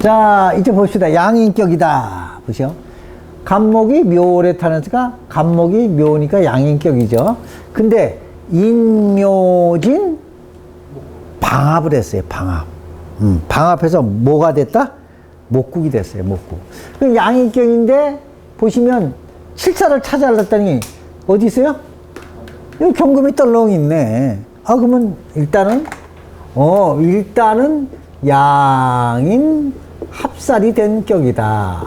자, 이제 봅시다. 양인격이다. 보시오. 간목이 묘월에 타는니까 간목이 묘니까 양인격이죠. 근데 인묘진 방합을 했어요. 방합. 방합해서 뭐가 됐다? 목국이 됐어요. 목국. 양인격인데 보시면 칠사를 찾아냈더니 어디 있어요? 여기 경금이 떨렁 있네. 아, 그러면 일단은 양인 합살이 된 격이다.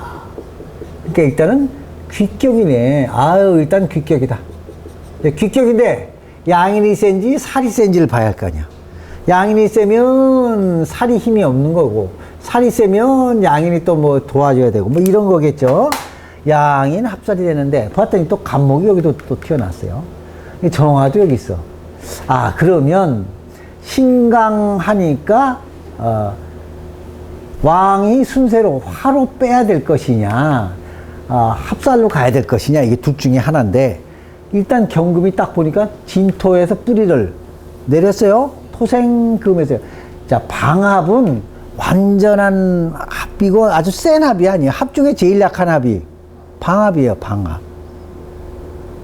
그러니까 일단은 귀격이네. 아유, 일단 귀격이다. 귀격인데 양인이 센지 살이 센지를 봐야 할 거 아니야. 양인이 세면 살이 힘이 없는 거고, 살이 세면 양인이 또 뭐 도와줘야 되고, 뭐 이런 거겠죠. 양인 합살이 되는데 봤더니 또 간목이 여기도 또 튀어났어요. 정화도 여기 있어. 아, 그러면 신강하니까 왕이 순세로 화로 빼야 될 것이냐, 합살로 가야 될 것이냐, 이게 둘 중에 하나인데, 일단 경금이 딱 보니까 진토에서 뿌리를 내렸어요. 토생금에서요. 자, 방합은 완전한 합이고 아주 센 합이 아니에요. 합 중에 제일 약한 합이 방합이에요. 방합.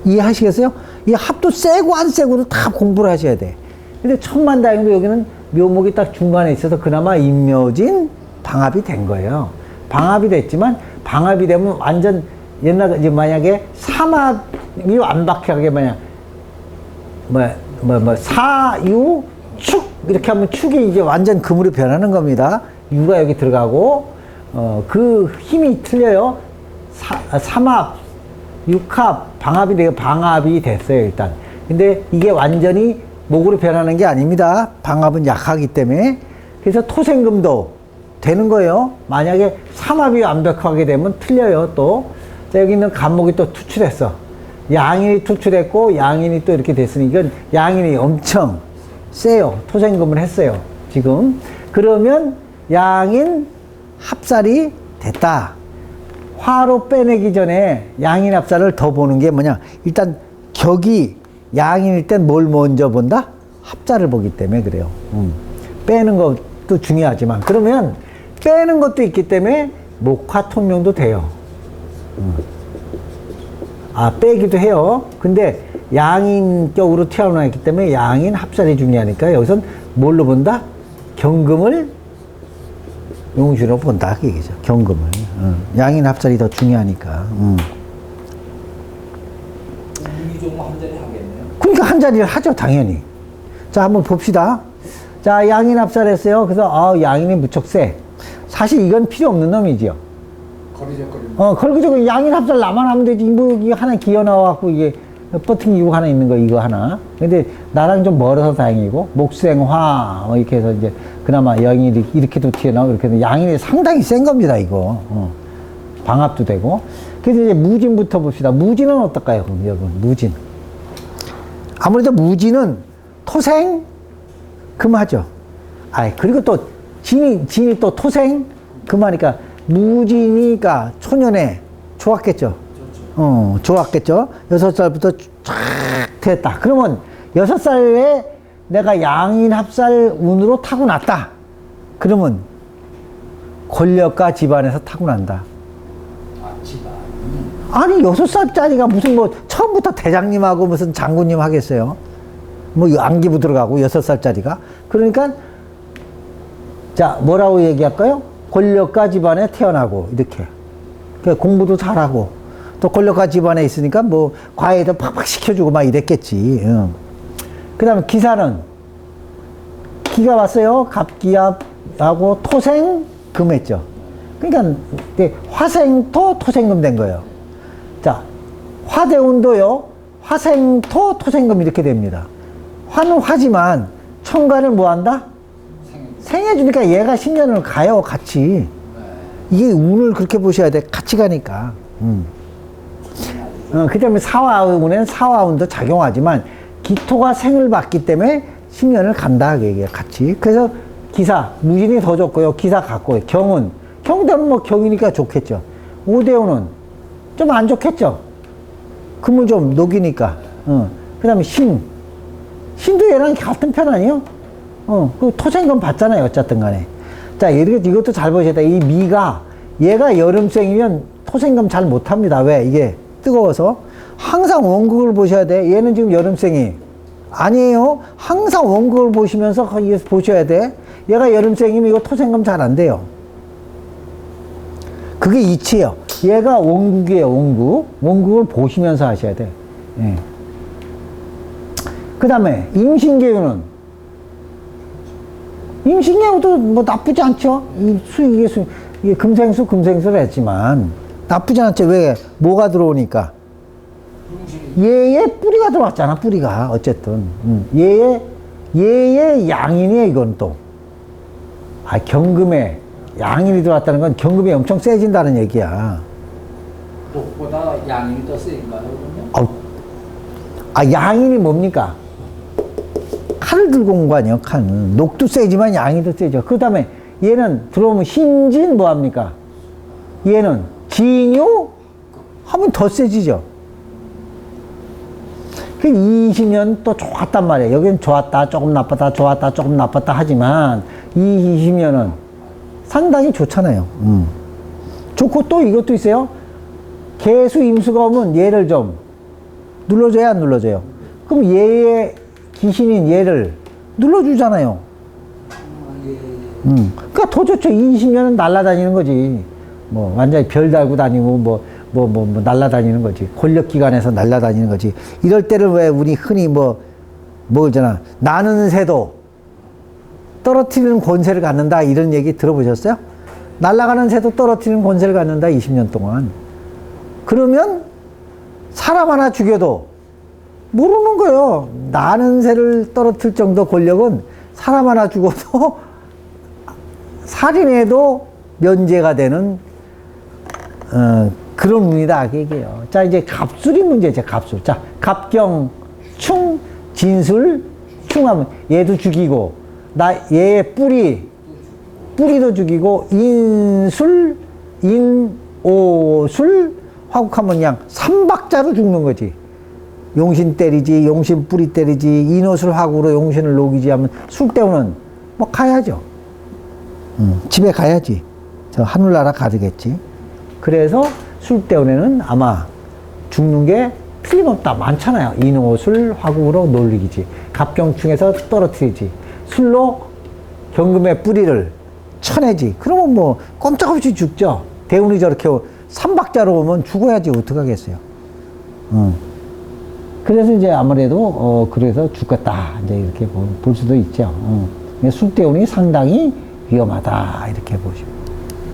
이해하시겠어요? 이 합도 세고 안 세고를 다 공부를 하셔야 돼. 근데 천만다행으로 여기는 묘목이 딱 중간에 있어서 그나마 인묘진 방합이 된 거예요. 방합이 됐지만, 방합이 되면 완전 옛날 이제 만약에 삼합이 완벽하게 만약 사유 축 이렇게 하면 축이 이제 완전 금으로 변하는 겁니다. 유가 여기 들어가고 그 힘이 틀려요. 삼합, 육합, 방합이 되고 방합이 됐어요, 일단. 근데 이게 완전히 목으로 변하는 게 아닙니다. 방합은 약하기 때문에. 그래서 토생금도 되는 거예요. 만약에 삼합이 완벽하게 되면 틀려요, 또. 자, 여기 있는 간목이 또 투출했어. 양인이 투출했고, 양인이 또 이렇게 됐으니까, 양인이 엄청 세요. 토생금을 했어요, 지금. 그러면 양인 합살이 됐다. 화로 빼내기 전에 양인 합살을 더 보는 게 뭐냐. 일단 격이 양인일 땐 뭘 먼저 본다? 합살을 보기 때문에 그래요. 빼는 것도 중요하지만, 그러면 빼는 것도 있기 때문에 목화 통명도 돼요. 빼기도 해요. 근데 양인격으로 태어나 있기 때문에 양인 합살이 중요하니까 여기선 뭘로 본다? 경금을 용주로 본다, 그 얘기죠. 경금을. 양인 합살이 더 중요하니까. 이종은 한 자리 하겠네요. 그러니까 한 자리를 하죠, 당연히. 자, 한번 봅시다. 자, 양인 합살했어요. 그래서 양인이 무척 세. 사실 이건 필요 없는 놈이지요. 거리적거리는. 양인 합살 나만 하면 되지. 뭐, 이게 하나 기어 나와갖고, 이게, 버팅기구 하나 있는 거, 이거 하나. 근데, 나랑 좀 멀어서 다행이고, 목생화, 이렇게 해서 이제, 그나마 양인이 이렇게도 튀어나오고, 이렇게 해서 양인이 상당히 센 겁니다, 이거. 방합도 되고. 그래서 이제 무진부터 봅시다. 무진은 어떨까요, 그럼, 여러분? 무진. 아무래도 무진은 토생, 금하죠. 그리고 또, 진이 또 토생, 금하니까, 무진이가 초년에 좋았겠죠. 좋았겠죠. 6살부터 쫙 됐다. 그러면 6살에 내가 양인 합살 운으로 타고났다. 그러면 권력가 집안에서 타고난다. 집안. 아니, 6살짜리가 무슨 뭐 처음부터 대장님하고 무슨 장군님 하겠어요. 뭐 안기부 들어가고 6살짜리가. 그러니까 자, 뭐라고 얘기할까요? 권력가 집안에 태어나고, 이렇게. 공부도 잘하고, 또 권력가 집안에 있으니까 뭐, 과외도 팍팍 시켜주고 막 이랬겠지. 그 다음에 기사는, 기가 왔어요. 갑기압하고 토생, 금 했죠. 그러니까, 화생토, 토생금 된 거예요. 자, 화대운도요. 화생토, 토생금 이렇게 됩니다. 화는 화지만, 천간을 뭐 한다? 생해주니까 얘가 10년을 가요, 같이. 이게 운을 그렇게 보셔야 돼. 같이 가니까. 그 다음에 사화운에는 사화운도 작용하지만, 기토가 생을 받기 때문에 10년을 간다, 이게 같이. 그래서 기사, 무진이 더 좋고요. 기사 같고요. 경운. 경운되면 뭐 경이니까 좋겠죠. 오대운은 좀 안 좋겠죠. 금을 좀 녹이니까. 그 다음에 신. 신도 얘랑 같은 편 아니에요? 그 토생금 받잖아요, 어쨌든 간에. 자, 이것도 잘 보셔야 돼. 이 미가, 얘가 여름생이면 토생금 잘 못합니다. 왜? 이게 뜨거워서. 항상 원극을 보셔야 돼. 얘는 지금 여름생이 아니에요. 항상 원극을 보시면서 거기에서 보셔야 돼. 얘가 여름생이면 이거 토생금 잘 안 돼요. 그게 이치예요. 얘가 원극이에요. 원극. 원극을 보시면서 하셔야 돼. 예. 그 다음에 임신계유는, 임신계유도 뭐 나쁘지 않죠. 이게 금생수를 했지만 나쁘지 않죠. 왜? 뭐가 들어오니까 얘의 뿌리가 들어왔잖아. 뿌리가 어쨌든 얘의 양인이에요. 이건 또 경금에 양인이 들어왔다는 건 경금이 엄청 세진다는 얘기야. 목보다 양이 더 세인가요, 그러면? 양인이 뭡니까? 칼을 들고 온 거 아니에요. 칼은 녹도 세지만 양이 더 세죠. 그 다음에 얘는 들어오면 신진 뭐합니까? 얘는 진유 하면 더 세지죠. 그 20년 또 좋았단 말이에요. 여기는 좋았다, 조금 나빴다, 좋았다, 조금 나빴다 하지만 이 20년은 상당히 좋잖아요. 좋고 또 이것도 있어요. 개수 임수가 오면 얘를 좀 눌러줘야 안 눌러줘요? 그럼 얘의 귀신인 얘를 눌러주잖아요. 그러니까 더 좋죠. 20년은 날아다니는 거지. 뭐 완전히 별 달고 다니고 뭐 날아다니는 거지. 권력기관에서 날아다니는 거지. 이럴 때를 왜 우리 흔히 뭐 있잖아. 나는 새도 떨어뜨리는 권세를 갖는다. 이런 얘기 들어보셨어요? 날아가는 새도 떨어뜨리는 권세를 갖는다. 20년 동안. 그러면 사람 하나 죽여도 모르는 거예요. 나는 새를 떨어뜨릴 정도 권력은 사람 하나 죽어도 살인해도 면제가 되는 그런 운이다. 얘기예요. 자, 이제 갑술이 문제죠. 갑술. 자, 갑경, 충, 진술, 충하면 얘도 죽이고 얘의 뿌리도 죽이고 인술, 인오술, 화국하면 그냥 삼박자로 죽는 거지. 용신 때리지, 용신 뿌리 때리지, 인옷을 화구로 용신을 녹이지 하면 술 때우는 뭐 가야죠. 집에 가야지. 저 하늘나라 가르겠지. 그래서 술 때우에는 아마 죽는 게 틀림없다. 많잖아요. 인옷을 화구로 놀리기지. 갑경충에서 떨어뜨리지. 술로 경금의 뿌리를 쳐내지. 그러면 뭐 꼼짝없이 죽죠. 대운이 저렇게 삼박자로 오면 죽어야지. 어떡하겠어요. 그래서 이제 아무래도 그래서 죽겠다 이제 이렇게 볼 수도 있죠. 술대운이 상당히 위험하다 이렇게 보시면.